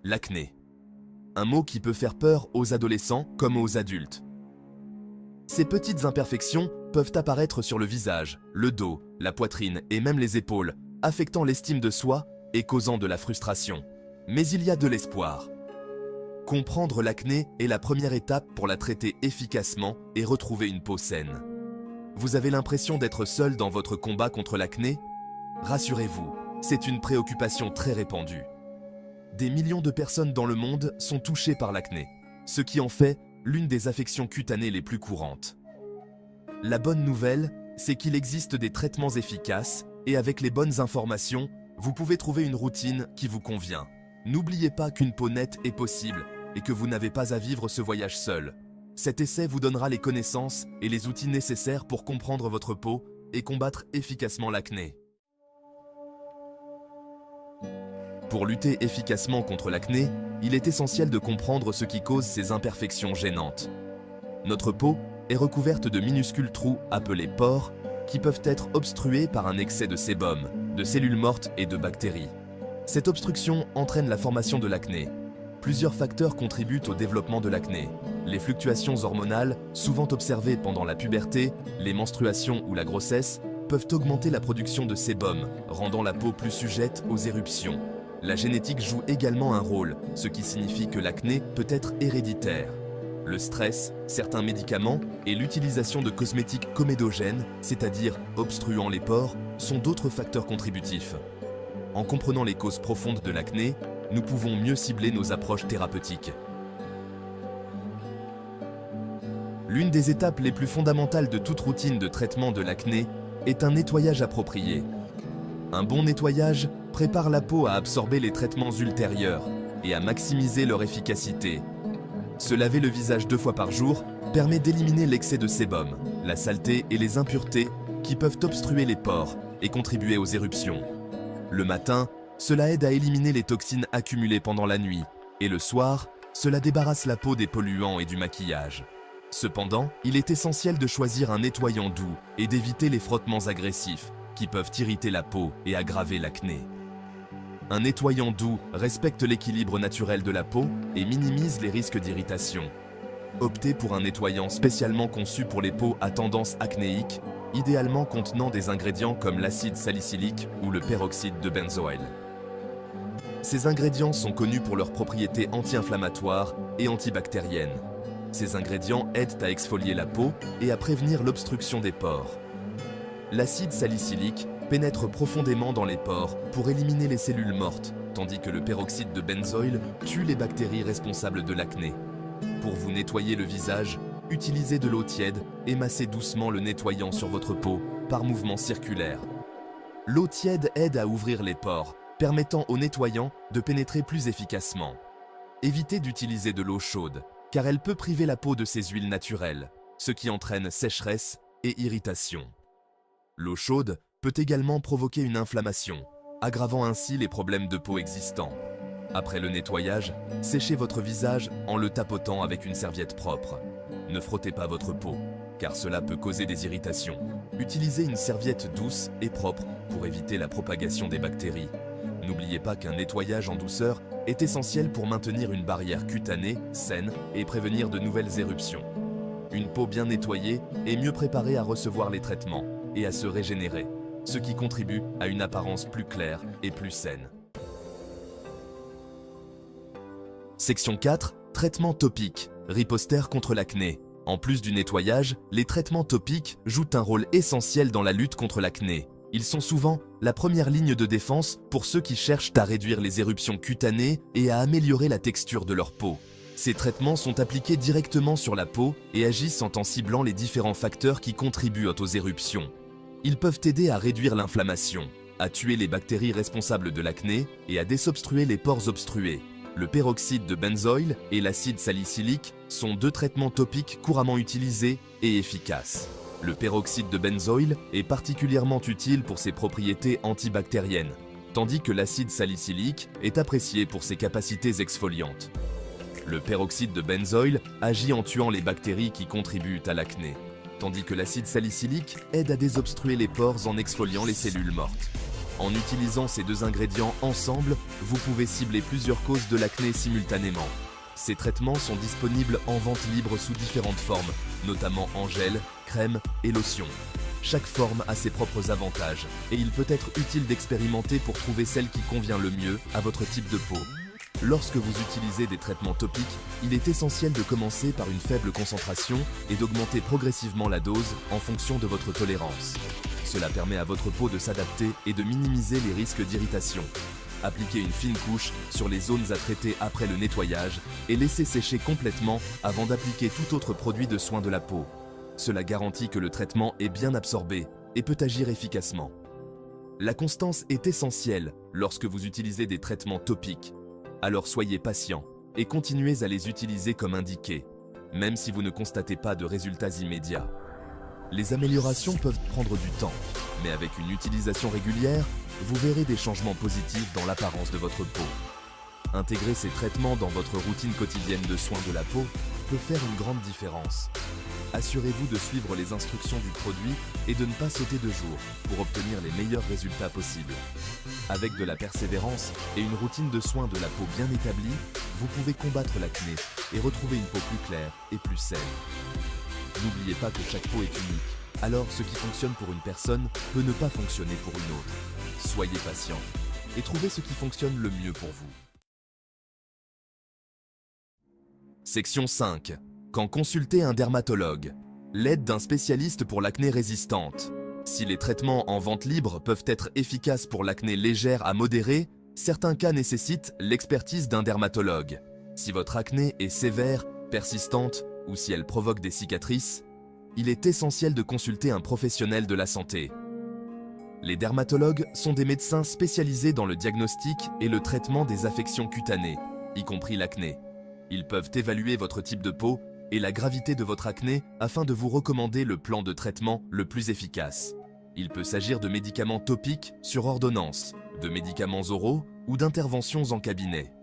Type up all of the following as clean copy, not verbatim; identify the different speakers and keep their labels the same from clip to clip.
Speaker 1: L'acné. Un mot qui peut faire peur aux adolescents comme aux adultes. Ces petites imperfections peuvent apparaître sur le visage, le dos, la poitrine et même les épaules, affectant l'estime de soi et causant de la frustration. Mais il y a de l'espoir. Comprendre l'acné est la première étape pour la traiter efficacement et retrouver une peau saine. Vous avez l'impression d'être seul dans votre combat contre l'acné? Rassurez-vous, c'est une préoccupation très répandue. Des millions de personnes dans le monde sont touchées par l'acné, ce qui en fait l'une des affections cutanées les plus courantes. La bonne nouvelle, c'est qu'il existe des traitements efficaces et avec les bonnes informations, vous pouvez trouver une routine qui vous convient. N'oubliez pas qu'une peau nette est possible et que vous n'avez pas à vivre ce voyage seul. Cet essai vous donnera les connaissances et les outils nécessaires pour comprendre votre peau et combattre efficacement l'acné. Pour lutter efficacement contre l'acné, il est essentiel de comprendre ce qui cause ces imperfections gênantes. Notre peau est recouverte de minuscules trous appelés pores qui peuvent être obstrués par un excès de sébum, de cellules mortes et de bactéries. Cette obstruction entraîne la formation de l'acné. Plusieurs facteurs contribuent au développement de l'acné. Les fluctuations hormonales, souvent observées pendant la puberté, les menstruations ou la grossesse, peuvent augmenter la production de sébum, rendant la peau plus sujette aux éruptions. La génétique joue également un rôle, ce qui signifie que l'acné peut être héréditaire. Le stress, certains médicaments et l'utilisation de cosmétiques comédogènes, c'est-à-dire obstruant les pores, sont d'autres facteurs contributifs. En comprenant les causes profondes de l'acné, nous pouvons mieux cibler nos approches thérapeutiques. L'une des étapes les plus fondamentales de toute routine de traitement de l'acné est un nettoyage approprié. Un bon nettoyage prépare la peau à absorber les traitements ultérieurs et à maximiser leur efficacité. Se laver le visage 2 fois par jour permet d'éliminer l'excès de sébum, la saleté et les impuretés qui peuvent obstruer les pores et contribuer aux éruptions. Le matin, cela aide à éliminer les toxines accumulées pendant la nuit et le soir, cela débarrasse la peau des polluants et du maquillage. Cependant, il est essentiel de choisir un nettoyant doux et d'éviter les frottements agressifs qui peuvent irriter la peau et aggraver l'acné. Un nettoyant doux respecte l'équilibre naturel de la peau et minimise les risques d'irritation. Optez pour un nettoyant spécialement conçu pour les peaux à tendance acnéique, idéalement contenant des ingrédients comme l'acide salicylique ou le peroxyde de benzoyl. Ces ingrédients sont connus pour leurs propriétés anti-inflammatoires et antibactériennes. Ces ingrédients aident à exfolier la peau et à prévenir l'obstruction des pores. L'acide salicylique pénètre profondément dans les pores pour éliminer les cellules mortes, tandis que le peroxyde de benzoyl tue les bactéries responsables de l'acné. Pour vous nettoyer le visage, utilisez de l'eau tiède et massez doucement le nettoyant sur votre peau par mouvement circulaire. L'eau tiède aide à ouvrir les pores, permettant au nettoyant de pénétrer plus efficacement. Évitez d'utiliser de l'eau chaude, car elle peut priver la peau de ses huiles naturelles, ce qui entraîne sécheresse et irritation. L'eau chaude peut également provoquer une inflammation, aggravant ainsi les problèmes de peau existants. Après le nettoyage, séchez votre visage en le tapotant avec une serviette propre. Ne frottez pas votre peau, car cela peut causer des irritations. Utilisez une serviette douce et propre pour éviter la propagation des bactéries. N'oubliez pas qu'un nettoyage en douceur est essentiel pour maintenir une barrière cutanée saine et prévenir de nouvelles éruptions. Une peau bien nettoyée est mieux préparée à recevoir les traitements et à se régénérer, ce qui contribue à une apparence plus claire et plus saine. Section 4. Traitement topique. Riposter contre l'acné. En plus du nettoyage, les traitements topiques jouent un rôle essentiel dans la lutte contre l'acné. Ils sont souvent la première ligne de défense pour ceux qui cherchent à réduire les éruptions cutanées et à améliorer la texture de leur peau. Ces traitements sont appliqués directement sur la peau et agissent en ciblant les différents facteurs qui contribuent aux éruptions. Ils peuvent aider à réduire l'inflammation, à tuer les bactéries responsables de l'acné et à désobstruer les pores obstrués. Le peroxyde de benzoyl et l'acide salicylique sont 2 traitements topiques couramment utilisés et efficaces. Le peroxyde de benzoyl est particulièrement utile pour ses propriétés antibactériennes, tandis que l'acide salicylique est apprécié pour ses capacités exfoliantes. Le peroxyde de benzoyl agit en tuant les bactéries qui contribuent à l'acné, tandis que l'acide salicylique aide à désobstruer les pores en exfoliant les cellules mortes. En utilisant ces deux ingrédients ensemble, vous pouvez cibler plusieurs causes de l'acné simultanément. Ces traitements sont disponibles en vente libre sous différentes formes, notamment en gel, crème et lotion. Chaque forme a ses propres avantages et il peut être utile d'expérimenter pour trouver celle qui convient le mieux à votre type de peau. Lorsque vous utilisez des traitements topiques, il est essentiel de commencer par une faible concentration et d'augmenter progressivement la dose en fonction de votre tolérance. Cela permet à votre peau de s'adapter et de minimiser les risques d'irritation. Appliquez une fine couche sur les zones à traiter après le nettoyage et laissez sécher complètement avant d'appliquer tout autre produit de soin de la peau. Cela garantit que le traitement est bien absorbé et peut agir efficacement. La constance est essentielle lorsque vous utilisez des traitements topiques. Alors soyez patient et continuez à les utiliser comme indiqué, même si vous ne constatez pas de résultats immédiats. Les améliorations peuvent prendre du temps, mais avec une utilisation régulière, vous verrez des changements positifs dans l'apparence de votre peau. Intégrer ces traitements dans votre routine quotidienne de soins de la peau peut faire une grande différence. Assurez-vous de suivre les instructions du produit et de ne pas sauter de jour pour obtenir les meilleurs résultats possibles. Avec de la persévérance et une routine de soins de la peau bien établie, vous pouvez combattre l'acné et retrouver une peau plus claire et plus saine. N'oubliez pas que chaque peau est unique, alors ce qui fonctionne pour une personne peut ne pas fonctionner pour une autre. Soyez patient et trouvez ce qui fonctionne le mieux pour vous. Section 5. Quand consulter un dermatologue. L'aide d'un spécialiste pour l'acné résistante. Si les traitements en vente libre peuvent être efficaces pour l'acné légère à modérée, certains cas nécessitent l'expertise d'un dermatologue. Si votre acné est sévère, persistante ou si elle provoque des cicatrices, il est essentiel de consulter un professionnel de la santé. Les dermatologues sont des médecins spécialisés dans le diagnostic et le traitement des affections cutanées, y compris l'acné. Ils peuvent évaluer votre type de peau et la gravité de votre acné afin de vous recommander le plan de traitement le plus efficace. Il peut s'agir de médicaments topiques sur ordonnance, de médicaments oraux ou d'interventions en cabinet.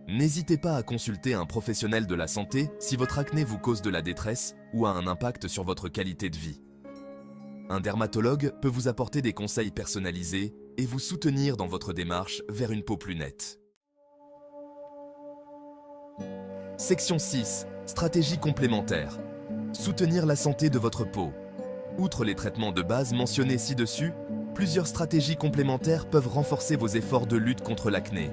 Speaker 1: N'hésitez pas à consulter un professionnel de la santé si votre acné vous cause de la détresse ou a un impact sur votre qualité de vie. Un dermatologue peut vous apporter des conseils personnalisés et vous soutenir dans votre démarche vers une peau plus nette. Section 6. Stratégie complémentaire. Soutenir la santé de votre peau. Outre les traitements de base mentionnés ci-dessus, plusieurs stratégies complémentaires peuvent renforcer vos efforts de lutte contre l'acné.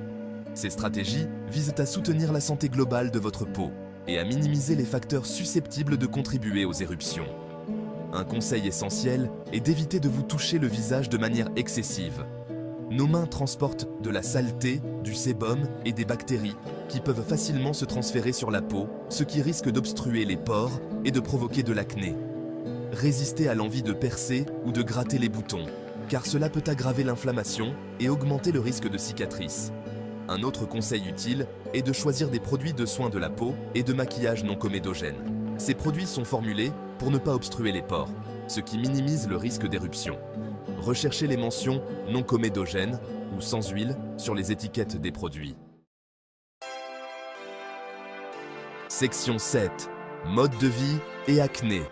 Speaker 1: Ces stratégies visent à soutenir la santé globale de votre peau et à minimiser les facteurs susceptibles de contribuer aux éruptions. Un conseil essentiel est d'éviter de vous toucher le visage de manière excessive. Nos mains transportent de la saleté, du sébum et des bactéries qui peuvent facilement se transférer sur la peau, ce qui risque d'obstruer les pores et de provoquer de l'acné. Résistez à l'envie de percer ou de gratter les boutons, car cela peut aggraver l'inflammation et augmenter le risque de cicatrices. Un autre conseil utile est de choisir des produits de soins de la peau et de maquillage non comédogènes. Ces produits sont formulés pour ne pas obstruer les pores, ce qui minimise le risque d'éruption. Recherchez les mentions non comédogènes ou sans huile sur les étiquettes des produits. Section 7. Mode de vie et acné.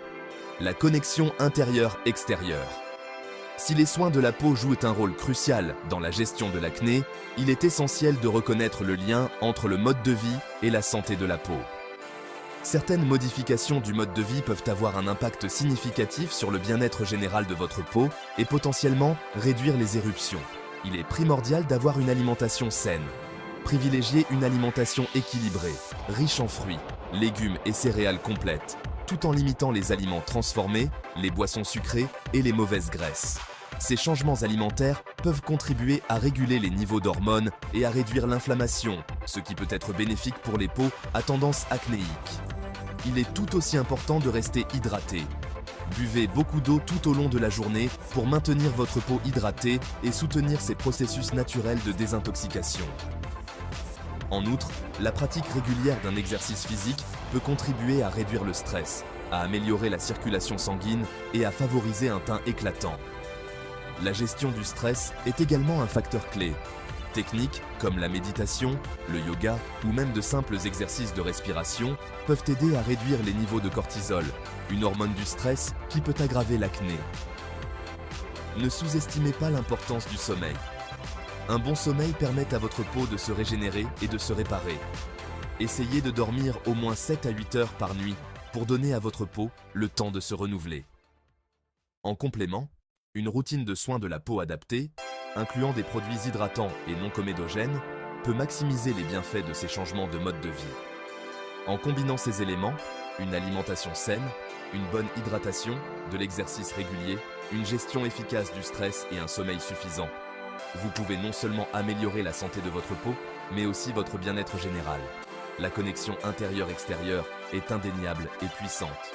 Speaker 1: La connexion intérieure-extérieure. Si les soins de la peau jouent un rôle crucial dans la gestion de l'acné, il est essentiel de reconnaître le lien entre le mode de vie et la santé de la peau. Certaines modifications du mode de vie peuvent avoir un impact significatif sur le bien-être général de votre peau et potentiellement réduire les éruptions. Il est primordial d'avoir une alimentation saine. Privilégiez une alimentation équilibrée, riche en fruits, légumes et céréales complètes, tout en limitant les aliments transformés, les boissons sucrées et les mauvaises graisses. Ces changements alimentaires peuvent contribuer à réguler les niveaux d'hormones et à réduire l'inflammation, ce qui peut être bénéfique pour les peaux à tendance acnéique. Il est tout aussi important de rester hydraté. Buvez beaucoup d'eau tout au long de la journée pour maintenir votre peau hydratée et soutenir ses processus naturels de désintoxication. En outre, la pratique régulière d'un exercice physique peut contribuer à réduire le stress, à améliorer la circulation sanguine et à favoriser un teint éclatant. La gestion du stress est également un facteur clé. Techniques comme la méditation, le yoga ou même de simples exercices de respiration peuvent aider à réduire les niveaux de cortisol, une hormone du stress qui peut aggraver l'acné. Ne sous-estimez pas l'importance du sommeil. Un bon sommeil permet à votre peau de se régénérer et de se réparer. Essayez de dormir au moins 7 à 8 heures par nuit pour donner à votre peau le temps de se renouveler. En complément, une routine de soins de la peau adaptée, incluant des produits hydratants et non comédogènes, peut maximiser les bienfaits de ces changements de mode de vie. En combinant ces éléments, une alimentation saine, une bonne hydratation, de l'exercice régulier, une gestion efficace du stress et un sommeil suffisant, vous pouvez non seulement améliorer la santé de votre peau, mais aussi votre bien-être général. La connexion intérieure-extérieure est indéniable et puissante.